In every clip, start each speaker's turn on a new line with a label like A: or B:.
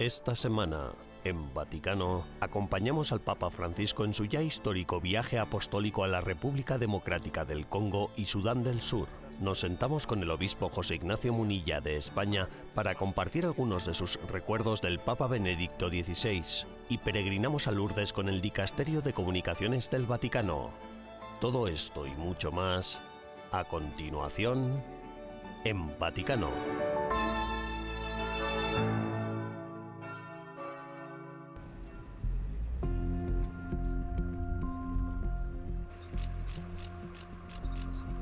A: Esta semana, en Vaticano, acompañamos al Papa Francisco en su ya histórico viaje apostólico a la República Democrática del Congo y Sudán del Sur. Nos sentamos con el obispo José Ignacio Munilla de España para compartir algunos de sus recuerdos del Papa Benedicto XVI y peregrinamos a Lourdes con el Dicasterio de Comunicaciones del Vaticano. Todo esto y mucho más, a continuación, en Vaticano.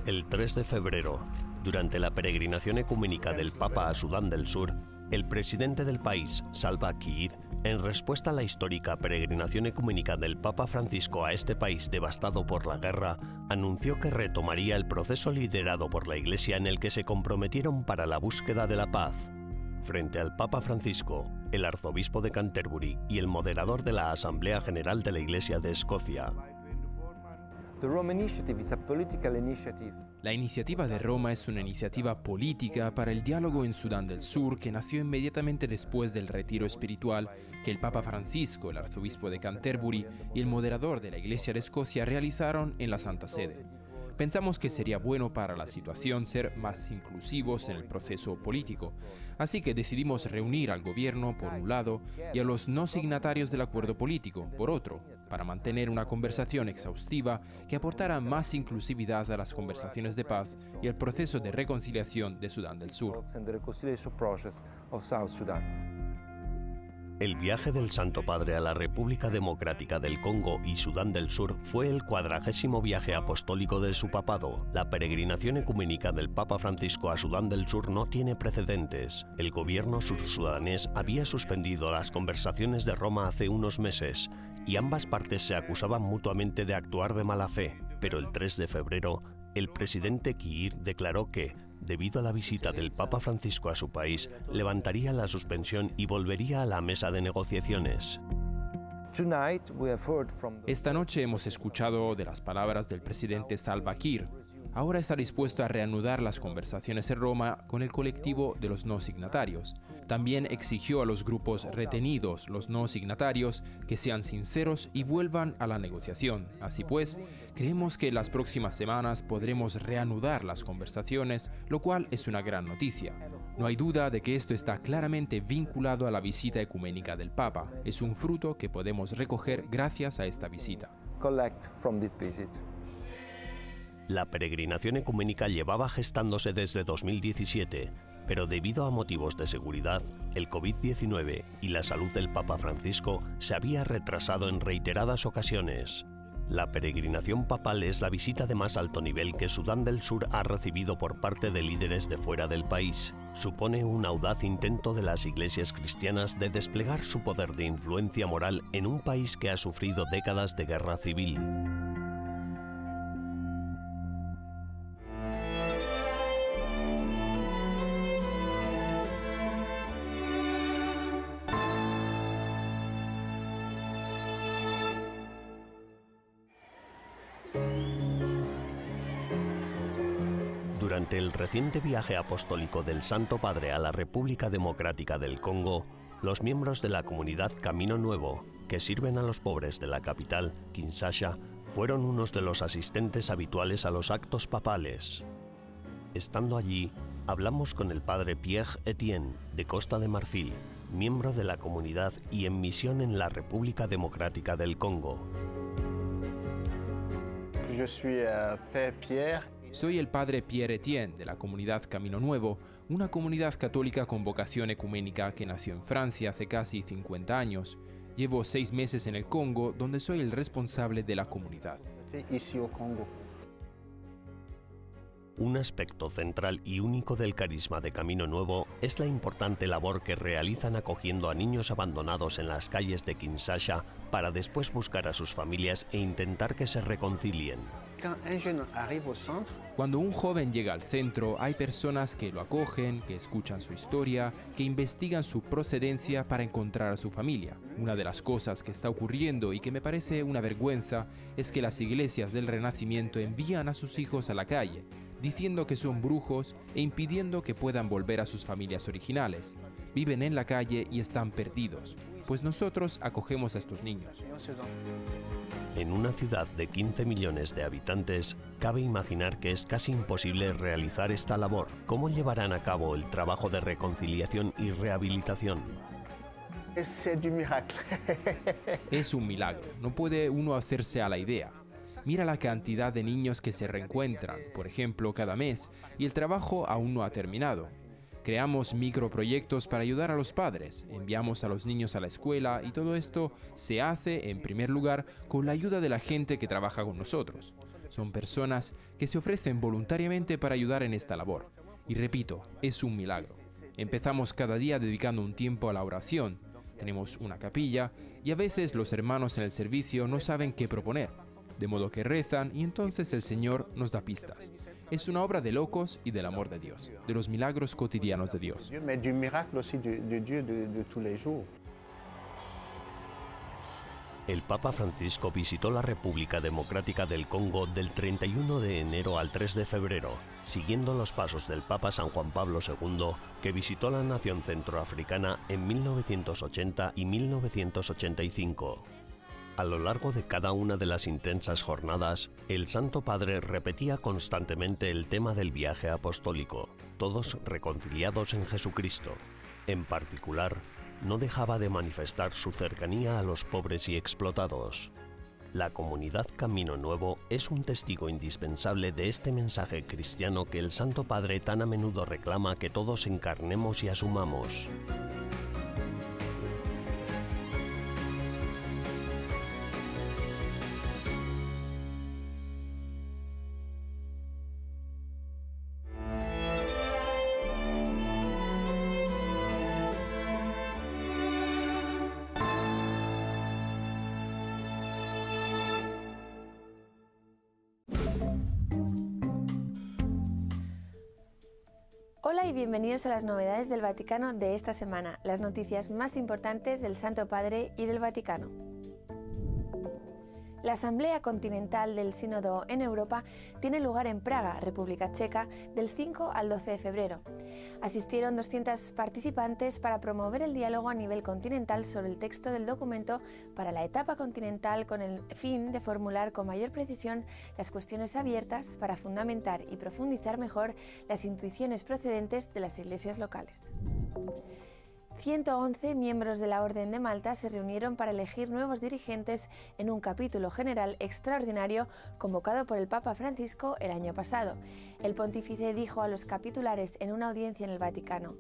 A: El 3 de febrero, durante la peregrinación ecuménica del Papa a Sudán del Sur, el presidente del país, Salva Kiir, en respuesta a la histórica peregrinación ecuménica del Papa Francisco a este país devastado por la guerra, anunció que retomaría el proceso liderado por la Iglesia en el que se comprometieron para la búsqueda de la paz. Frente al Papa Francisco, el arzobispo de Canterbury y el moderador de la Asamblea General de la Iglesia de Escocia,
B: La iniciativa de Roma es una iniciativa política para el diálogo en Sudán del Sur que nació inmediatamente después del retiro espiritual que el Papa Francisco, el arzobispo de Canterbury y el moderador de la Iglesia de Escocia realizaron en la Santa Sede. Pensamos que sería bueno para la situación ser más inclusivos en el proceso político, así que decidimos reunir al gobierno por un lado y a los no signatarios del acuerdo político por otro, para mantener una conversación exhaustiva que aportara más inclusividad a las conversaciones de paz y al proceso de reconciliación de Sudán del Sur.
A: El viaje del Santo Padre a la República Democrática del Congo y Sudán del Sur fue el 40º viaje apostólico de su papado. La peregrinación ecuménica del Papa Francisco a Sudán del Sur no tiene precedentes. El gobierno sursudanés había suspendido las conversaciones de Roma hace unos meses y ambas partes se acusaban mutuamente de actuar de mala fe. Pero el 3 de febrero, el presidente Kiir declaró que, debido a la visita del Papa Francisco a su país, levantaría la suspensión y volvería a la mesa de negociaciones.
B: Esta noche hemos escuchado de las palabras del presidente Salva Kiir. Ahora está dispuesto a reanudar las conversaciones en Roma con el colectivo de los no signatarios. También exigió a los grupos retenidos, los no signatarios, que sean sinceros y vuelvan a la negociación. Así pues, creemos que en las próximas semanas podremos reanudar las conversaciones, lo cual es una gran noticia. No hay duda de que esto está claramente vinculado a la visita ecuménica del Papa. Es un fruto que podemos recoger gracias a esta visita.
A: La peregrinación ecuménica llevaba gestándose desde 2017, pero debido a motivos de seguridad, el COVID-19 y la salud del Papa Francisco se había retrasado en reiteradas ocasiones. La peregrinación papal es la visita de más alto nivel que Sudán del Sur ha recibido por parte de líderes de fuera del país. Supone un audaz intento de las iglesias cristianas de desplegar su poder de influencia moral en un país que ha sufrido décadas de guerra civil. Durante el reciente viaje apostólico del Santo Padre a la República Democrática del Congo, los miembros de la comunidad Camino Nuevo, que sirven a los pobres de la capital, Kinshasa, fueron unos de los asistentes habituales a los actos papales. Estando allí, hablamos con el padre Pierre Etienne, de Costa de Marfil, miembro de la comunidad y en misión en la República Democrática del Congo.
B: Soy el padre Pierre Etienne de la comunidad Camino Nuevo, una comunidad católica con vocación ecuménica que nació en Francia hace casi 50 años. Llevo 6 meses en el Congo, donde soy el responsable de la comunidad.
A: Un aspecto central y único del carisma de Camino Nuevo es la importante labor que realizan acogiendo a niños abandonados en las calles de Kinshasa para después buscar a sus familias e intentar que se reconcilien.
B: Cuando un joven llega al centro, hay personas que lo acogen, que escuchan su historia, que investigan su procedencia para encontrar a su familia. Una de las cosas que está ocurriendo y que me parece una vergüenza es que las iglesias del Renacimiento envían a sus hijos a la calle, diciendo que son brujos e impidiendo que puedan volver a sus familias originales. viven en la calle y están perdidos, pues nosotros acogemos a estos niños.
A: En una ciudad de 15 millones de habitantes, cabe imaginar que es casi imposible realizar esta labor. ¿Cómo llevarán a cabo el trabajo de reconciliación y rehabilitación?
B: Es un milagro, no puede uno hacerse a la idea. Mira la cantidad de niños que se reencuentran, por ejemplo, cada mes, y el trabajo aún no ha terminado. Creamos microproyectos para ayudar a los padres, enviamos a los niños a la escuela y todo esto se hace, en primer lugar, con la ayuda de la gente que trabaja con nosotros. Son personas que se ofrecen voluntariamente para ayudar en esta labor. Y repito, es un milagro. Empezamos cada día dedicando un tiempo a la oración. Tenemos una capilla y a veces los hermanos en el servicio no saben qué proponer, de modo que rezan y entonces el Señor nos da pistas. Es una obra de locos y del amor de Dios, de los milagros cotidianos de Dios.
A: El Papa Francisco visitó la República Democrática del Congo del 31 de enero al 3 de febrero, siguiendo los pasos del Papa San Juan Pablo II, que visitó la nación centroafricana en 1980 y 1985. A lo largo de cada una de las intensas jornadas, el Santo Padre repetía constantemente el tema del viaje apostólico, todos reconciliados en Jesucristo. En particular, no dejaba de manifestar su cercanía a los pobres y explotados. La comunidad Camino Nuevo es un testigo indispensable de este mensaje cristiano que el Santo Padre tan a menudo reclama que todos encarnemos y asumamos.
C: Hola y bienvenidos a las novedades del Vaticano de esta semana, las noticias más importantes del Santo Padre y del Vaticano. La Asamblea Continental del Sínodo en Europa tiene lugar en Praga, República Checa, del 5 al 12 de febrero. Asistieron 200 participantes para promover el diálogo a nivel continental sobre el texto del documento para la etapa continental con el fin de formular con mayor precisión las cuestiones abiertas para fundamentar y profundizar mejor las intuiciones procedentes de las iglesias locales. 111 miembros de la Orden de Malta se reunieron para elegir nuevos dirigentes en un capítulo general extraordinario convocado por el Papa Francisco el año pasado. El pontífice dijo a los capitulares en una audiencia en el Vaticano: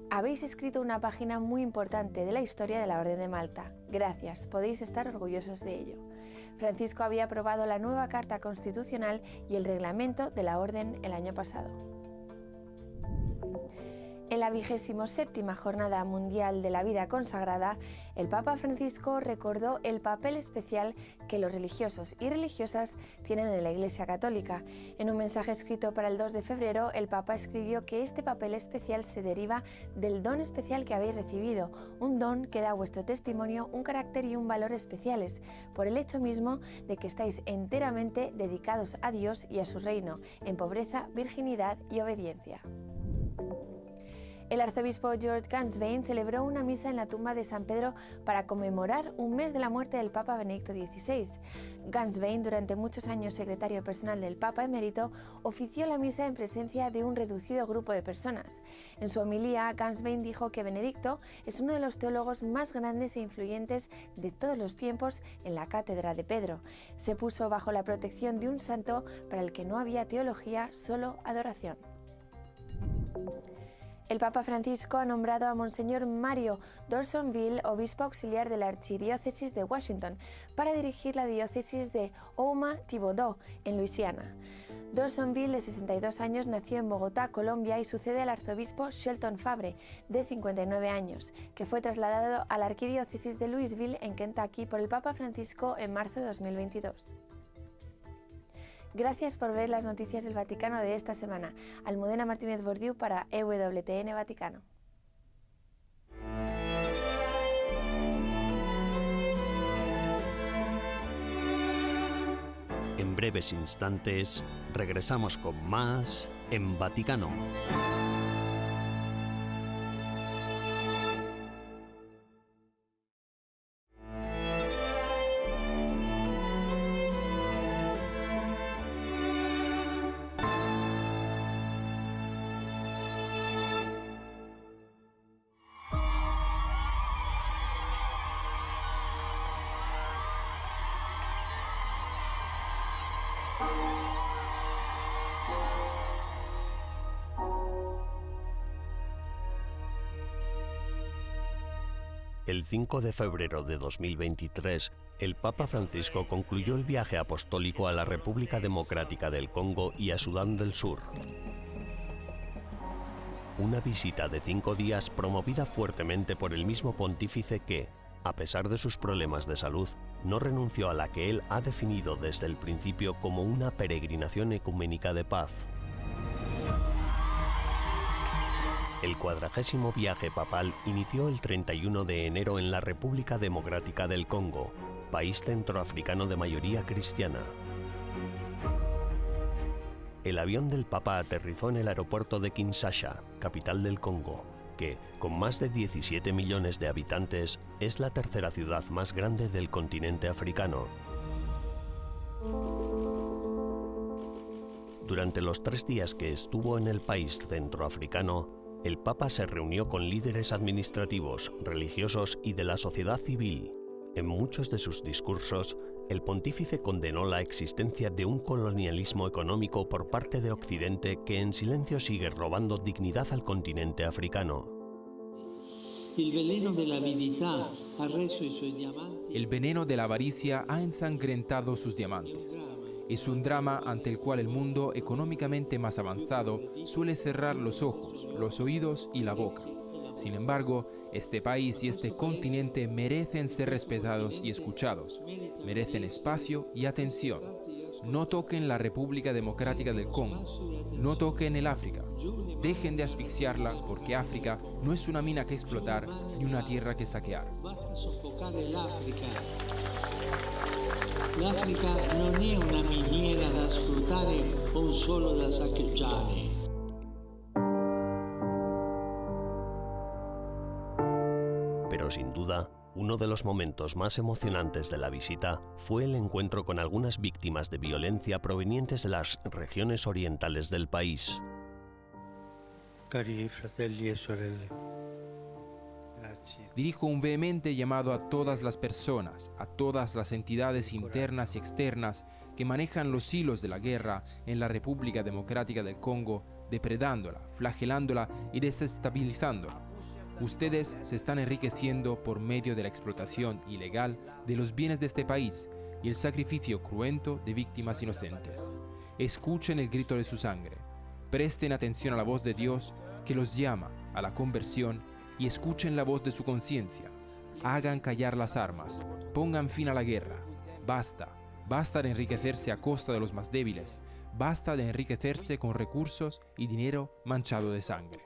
C: «Habéis escrito una página muy importante de la historia de la Orden de Malta. Gracias, podéis estar orgullosos de ello». Francisco había aprobado la nueva Carta Constitucional y el reglamento de la Orden el año pasado. En la 27ª Jornada Mundial de la Vida Consagrada, el Papa Francisco recordó el papel especial que los religiosos y religiosas tienen en la Iglesia Católica. En un mensaje escrito para el 2 de febrero, el Papa escribió que este papel especial se deriva del don especial que habéis recibido, un don que da a vuestro testimonio un carácter y un valor especiales, por el hecho mismo de que estáis enteramente dedicados a Dios y a su reino, en pobreza, virginidad y obediencia. El arzobispo George Ganswein celebró una misa en la tumba de San Pedro para conmemorar un mes de la muerte del Papa Benedicto XVI. Ganswein, durante muchos años secretario personal del Papa emérito, ofició la misa en presencia de un reducido grupo de personas. En su homilía, Ganswein dijo que Benedicto es uno de los teólogos más grandes e influyentes de todos los tiempos en la cátedra de Pedro. Se puso bajo la protección de un santo para el que no había teología, solo adoración. El Papa Francisco ha nombrado a Monseñor Mario Dorsonville, obispo auxiliar de la Archidiócesis de Washington, para dirigir la diócesis de Houma-Thibodaux, en Luisiana. Dorsonville, de 62 años, nació en Bogotá, Colombia, y sucede al arzobispo Shelton Fabre, de 59 años, que fue trasladado a la Arquidiócesis de Louisville, en Kentucky, por el Papa Francisco en marzo de 2022. Gracias por ver las noticias del Vaticano de esta semana. Almudena Martínez Bordiú para EWTN Vaticano.
A: En breves instantes regresamos con más en Vaticano. El 5 de febrero de 2023, el Papa Francisco concluyó el viaje apostólico a la República Democrática del Congo y a Sudán del Sur. Una visita de 5 días promovida fuertemente por el mismo pontífice que, a pesar de sus problemas de salud, no renunció a la que él ha definido desde el principio como una peregrinación ecuménica de paz. El 40º viaje papal inició el 31 de enero en la República Democrática del Congo, país centroafricano de mayoría cristiana. El avión del Papa aterrizó en el aeropuerto de Kinshasa, capital del Congo, que, con más de 17 millones de habitantes, es la tercera ciudad más grande del continente africano. Durante los 3 días que estuvo en el país centroafricano, el Papa se reunió con líderes administrativos, religiosos y de la sociedad civil. En muchos de sus discursos, el pontífice condenó la existencia de un colonialismo económico por parte de Occidente que en silencio sigue robando dignidad al continente africano.
B: El veneno de la avaricia ha ensangrentado sus diamantes. Es un drama ante el cual el mundo económicamente más avanzado suele cerrar los ojos, los oídos y la boca. Sin embargo, este país y este continente merecen ser respetados y escuchados. Merecen espacio y atención. No toquen la República Democrática del Congo. No toquen el África. Dejen de asfixiarla porque África no es una mina que explotar ni una tierra que saquear.
D: L'Africa non è una miniera da sfruttare o un suolo da saccheggiare.
A: Pero sin duda, uno de los momentos más emocionantes de la visita fue el encuentro con algunas víctimas de violencia provenientes de las regiones orientales del país.
D: Cari fratelli e sorelle.
B: Dirijo un vehemente llamado a todas las personas, a todas las entidades internas y externas que manejan los hilos de la guerra en la República Democrática del Congo, depredándola, flagelándola y desestabilizándola. Ustedes se están enriqueciendo por medio de la explotación ilegal de los bienes de este país y el sacrificio cruento de víctimas inocentes. Escuchen el grito de su sangre. Presten atención a la voz de Dios que los llama a la conversión y escuchen la voz de su conciencia. Hagan callar las armas, pongan fin a la guerra. Basta, basta de enriquecerse a costa de los más débiles, basta de enriquecerse con recursos y dinero manchado de sangre.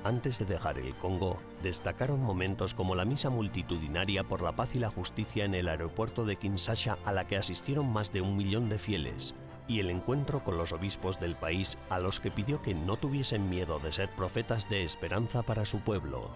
A: Antes de dejar el Congo, destacaron momentos como la misa multitudinaria por la paz y la justicia en el aeropuerto de Kinshasa a la que asistieron más de 1 millón de fieles, y el encuentro con los obispos del país a los que pidió que no tuviesen miedo de ser profetas de esperanza para su pueblo.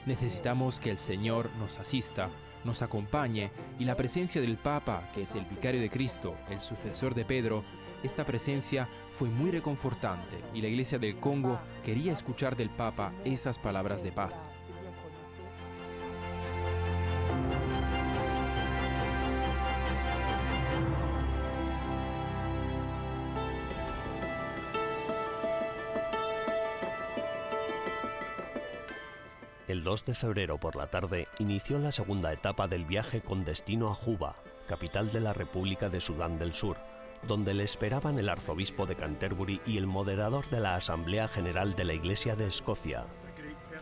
B: Necesitamos que el Señor nos asista, nos acompañe, y la presencia del Papa, que es el vicario de Cristo, el sucesor de Pedro, esta presencia fue muy reconfortante y la Iglesia del Congo quería escuchar del Papa esas palabras de paz.
A: El 2 de febrero por la tarde inició la segunda etapa del viaje con destino a Juba, capital de la República de Sudán del Sur, donde le esperaban el arzobispo de Canterbury y el moderador de la Asamblea General de la Iglesia de Escocia.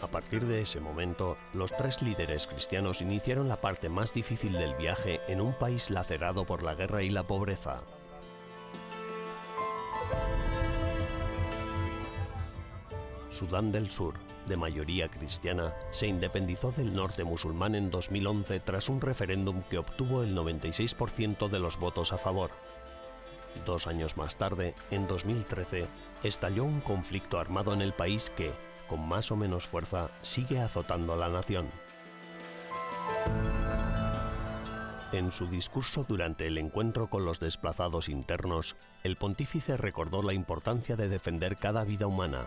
A: A partir de ese momento, los 3 líderes cristianos iniciaron la parte más difícil del viaje en un país lacerado por la guerra y la pobreza. Sudán del Sur, de mayoría cristiana, se independizó del norte musulmán en 2011 tras un referéndum que obtuvo el 96% de los votos a favor. 2 años más tarde, en 2013, estalló un conflicto armado en el país que, con más o menos fuerza, sigue azotando a la nación. En su discurso durante el encuentro con los desplazados internos, el pontífice recordó la importancia de defender cada vida humana.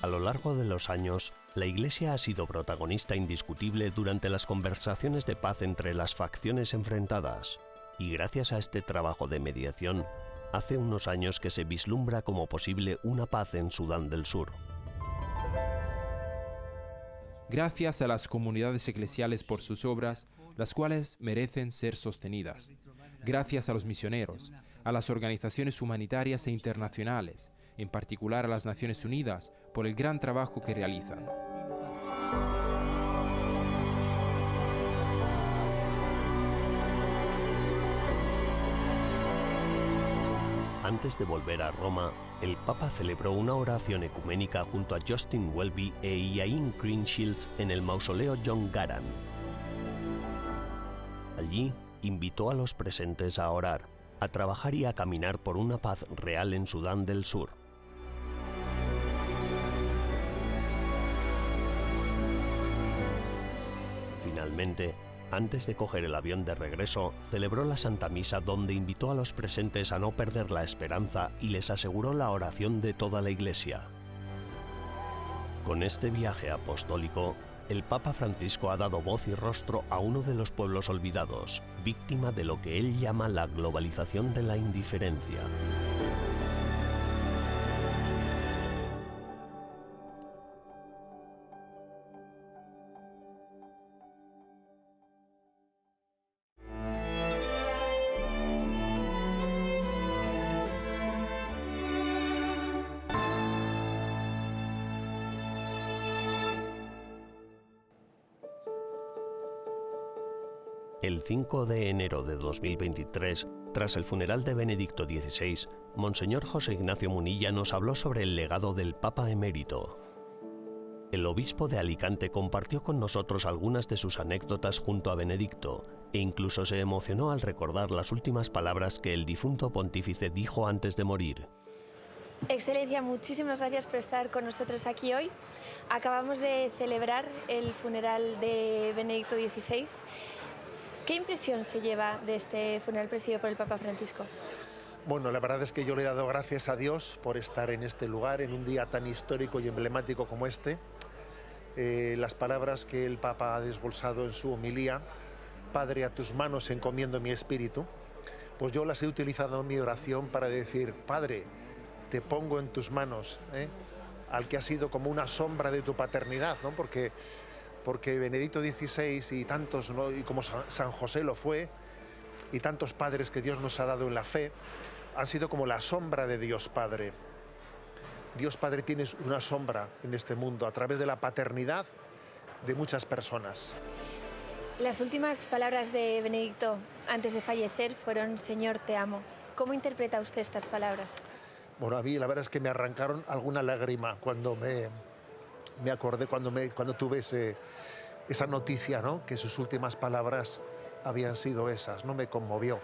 A: A lo largo de los años, la Iglesia ha sido protagonista indiscutible durante las conversaciones de paz entre las facciones enfrentadas, y gracias a este trabajo de mediación, hace unos años que se vislumbra como posible una paz en Sudán del Sur.
B: Gracias a las comunidades eclesiales por sus obras, las cuales merecen ser sostenidas. Gracias a los misioneros, a las organizaciones humanitarias e internacionales, en particular a las Naciones Unidas, por el gran trabajo que realizan.
A: Antes de volver a Roma, el Papa celebró una oración ecuménica junto a Justin Welby e Iain Greenshields en el mausoleo John Garang. Allí, invitó a los presentes a orar, a trabajar y a caminar por una paz real en Sudán del Sur. Finalmente, antes de coger el avión de regreso, celebró la Santa Misa donde invitó a los presentes a no perder la esperanza y les aseguró la oración de toda la Iglesia. Con este viaje apostólico, el Papa Francisco ha dado voz y rostro a uno de los pueblos olvidados, víctima de lo que él llama la globalización de la indiferencia. El 5 de enero de 2023, tras el funeral de Benedicto XVI, Monseñor José Ignacio Munilla nos habló sobre el legado del Papa emérito. El obispo de Alicante compartió con nosotros algunas de sus anécdotas junto a Benedicto e incluso se emocionó al recordar las últimas palabras que el difunto pontífice dijo antes de morir.
C: Excelencia, muchísimas gracias por estar con nosotros aquí hoy. Acabamos de celebrar el funeral de Benedicto XVI. ¿Qué impresión se lleva de este funeral presidido por el Papa Francisco?
E: Bueno, la verdad es que yo le he dado gracias a Dios por estar en este lugar, en un día tan histórico y emblemático como este. Las palabras que el Papa ha desglosado en su homilía, Padre, a tus manos encomiendo mi espíritu, pues yo las he utilizado en mi oración para decir, Padre, te pongo en tus manos, al que ha sido como una sombra de tu paternidad, ¿no? Porque Benedicto XVI y tantos, ¿no? Y como San José lo fue, y tantos padres que Dios nos ha dado en la fe, han sido como la sombra de Dios Padre. Dios Padre tiene una sombra en este mundo a través de la paternidad de muchas personas.
C: Las últimas palabras de Benedicto antes de fallecer fueron Señor, te amo. ¿Cómo interpreta usted estas palabras?
E: Bueno, a mí la verdad es que me arrancaron alguna lágrima cuando me acordé, cuando tuve esa noticia, ¿no? Que sus últimas palabras habían sido esas, ¿no? Me conmovió.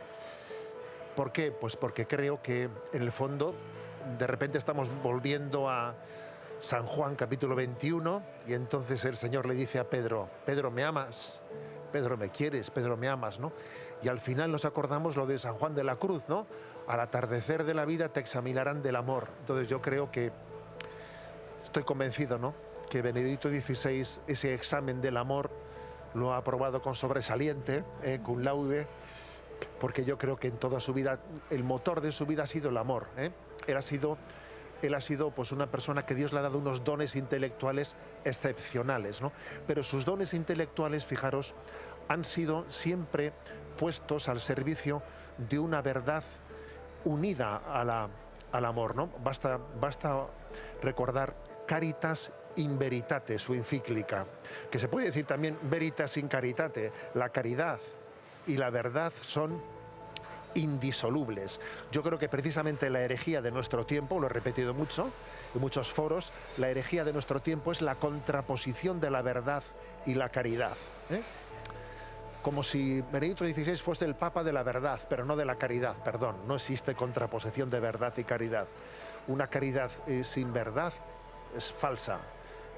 E: ¿Por qué? Pues porque creo que en el fondo de repente estamos volviendo a San Juan capítulo 21 y entonces el Señor le dice a Pedro, Pedro, ¿me amas? Pedro, ¿me quieres? Pedro, ¿me amas? ¿No? Y al final nos acordamos lo de San Juan de la Cruz, ¿no? Al atardecer de la vida te examinarán del amor. Entonces yo creo que estoy convencido, ¿no? Que Benedicto XVI ese examen del amor lo ha aprobado con sobresaliente, cum laude, porque yo creo que en toda su vida, el motor de su vida ha sido el amor. Él ha sido pues una persona que Dios le ha dado unos dones intelectuales excepcionales, ¿no? Pero sus dones intelectuales, fijaros, han sido siempre puestos al servicio de una verdad unida al amor, ¿no? Basta recordar Caritas in Veritate, su encíclica, que se puede decir también Veritas in Caritate. La caridad y la verdad son indisolubles. Yo creo que precisamente la herejía de nuestro tiempo, lo he repetido mucho en muchos foros, la herejía de nuestro tiempo es la contraposición de la verdad y la caridad. Como si Benedicto XVI fuese el Papa de la verdad, pero no de la caridad, perdón. No existe contraposición de verdad y caridad. Una caridad sin verdad es falsa.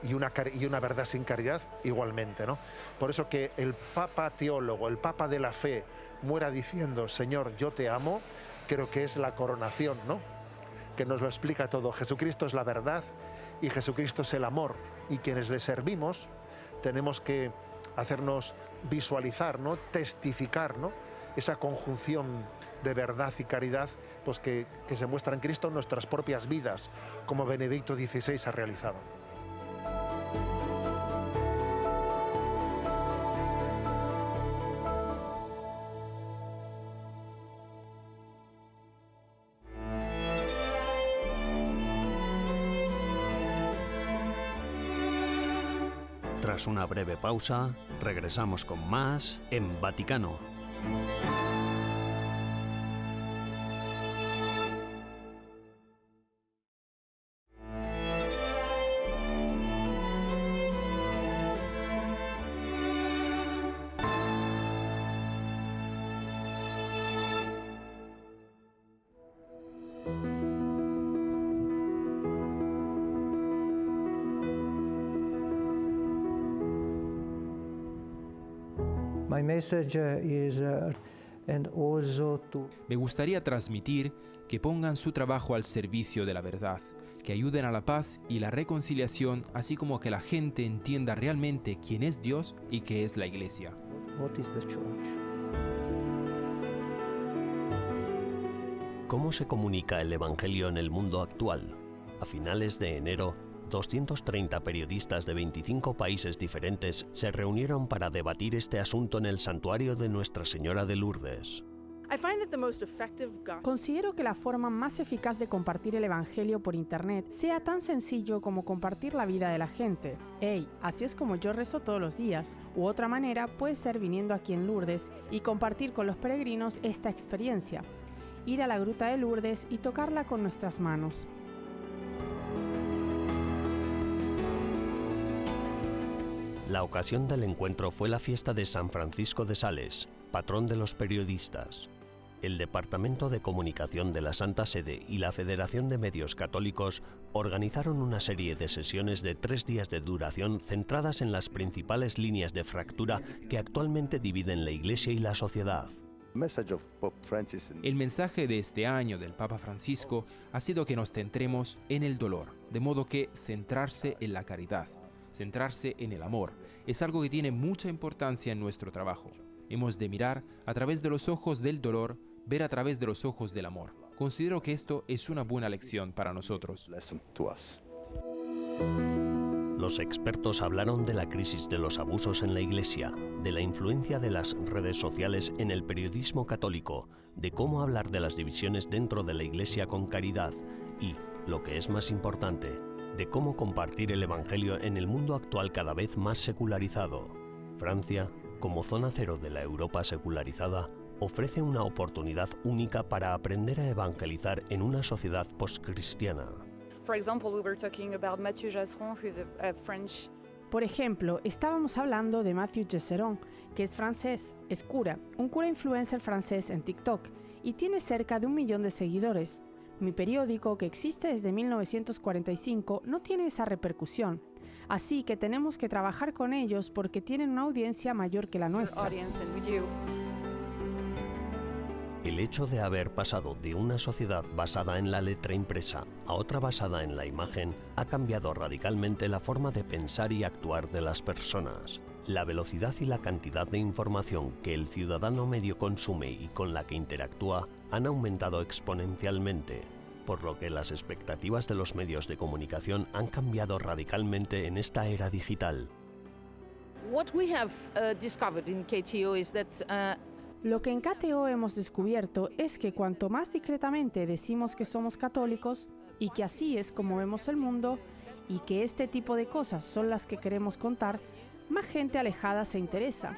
E: Y una verdad sin caridad igualmente, ¿no? Por eso que el Papa teólogo, el Papa de la fe, muera diciendo, Señor, yo te amo, creo que es la coronación, ¿no? Que nos lo explica todo. Jesucristo es la verdad y Jesucristo es el amor. Y quienes le servimos tenemos que hacernos visualizar, ¿no? Testificar, ¿no? Esa conjunción de verdad y caridad, pues que se muestra en Cristo en nuestras propias vidas, como Benedicto XVI ha realizado.
A: Tras una breve pausa, regresamos con más en Vaticano.
B: Me gustaría transmitir que pongan su trabajo al servicio de la verdad, que ayuden a la paz y la reconciliación, así como que la gente entienda realmente quién es Dios y qué es la Iglesia.
A: ¿Cómo se comunica el Evangelio en el mundo actual? A finales de enero, 230 periodistas de 25 países diferentes se reunieron para debatir este asunto en el santuario de Nuestra Señora de Lourdes.
F: Considero que la forma más eficaz de compartir el Evangelio por Internet sea tan sencillo como compartir la vida de la gente. Hey, así es como yo rezo todos los días. U otra manera puede ser viniendo aquí en Lourdes y compartir con los peregrinos esta experiencia. Ir a la gruta de Lourdes y tocarla con nuestras manos.
A: La ocasión del encuentro fue la fiesta de San Francisco de Sales, patrón de los periodistas. El Departamento de Comunicación de la Santa Sede y la Federación de Medios Católicos organizaron una serie de sesiones de 3 días de duración centradas en las principales líneas de fractura que actualmente dividen la Iglesia y la sociedad.
B: El mensaje de este año del Papa Francisco ha sido que nos centremos en el dolor, de modo que centrarse en la caridad, centrarse en el amor, es algo que tiene mucha importancia en nuestro trabajo. Hemos de mirar a través de los ojos del dolor, ver a través de los ojos del amor. Considero que esto es una buena lección para nosotros.
A: Los expertos hablaron de la crisis de los abusos en la Iglesia, de la influencia de las redes sociales en el periodismo católico, de cómo hablar de las divisiones dentro de la Iglesia con caridad y, lo que es más importante, de cómo compartir el Evangelio en el mundo actual cada vez más secularizado. Francia, como zona cero de la Europa secularizada, ofrece una oportunidad única para aprender a evangelizar en una sociedad postcristiana.
F: Por ejemplo, estábamos hablando de Mathieu Jesseron, que es francés, es cura, un cura influencer francés en TikTok y tiene cerca de 1 millón de seguidores. Mi periódico, que existe desde 1945, no tiene esa repercusión. Así que tenemos que trabajar con ellos porque tienen una audiencia mayor que la nuestra.
A: El hecho de haber pasado de una sociedad basada en la letra impresa a otra basada en la imagen ha cambiado radicalmente la forma de pensar y actuar de las personas. La velocidad y la cantidad de información que el ciudadano medio consume y con la que interactúa han aumentado exponencialmente, por lo que las expectativas de los medios de comunicación han cambiado radicalmente en esta era digital.
F: Lo que en KTO hemos descubierto es que cuanto más discretamente decimos que somos católicos y que así es como vemos el mundo y que este tipo de cosas son las que queremos contar, más gente alejada se interesa.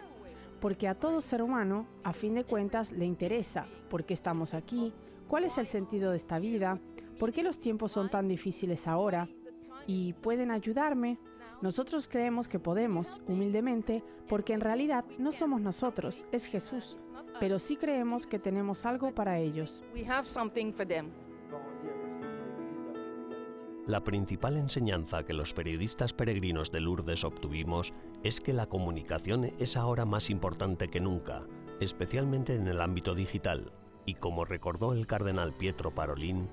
F: Porque a todo ser humano, a fin de cuentas, le interesa por qué estamos aquí, cuál es el sentido de esta vida, por qué los tiempos son tan difíciles ahora y pueden ayudarme. Nosotros creemos que podemos, humildemente, porque en realidad no somos nosotros, es Jesús, pero sí creemos que tenemos algo para ellos.
A: La principal enseñanza que los periodistas peregrinos de Lourdes obtuvimos es que la comunicación es ahora más importante que nunca, especialmente en el ámbito digital. Y como recordó el cardenal Pietro Parolin,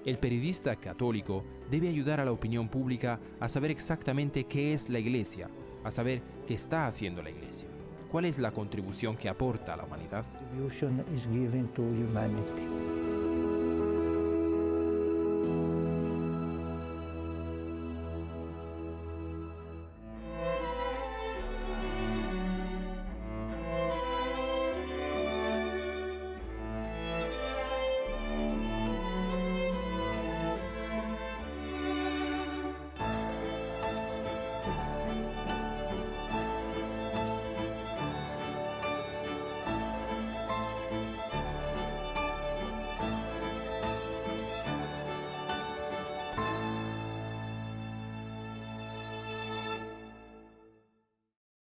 B: el periodista católico debe ayudar a la opinión pública a saber exactamente qué es la Iglesia, a saber qué está haciendo la Iglesia, cuál es la contribución que aporta a la humanidad.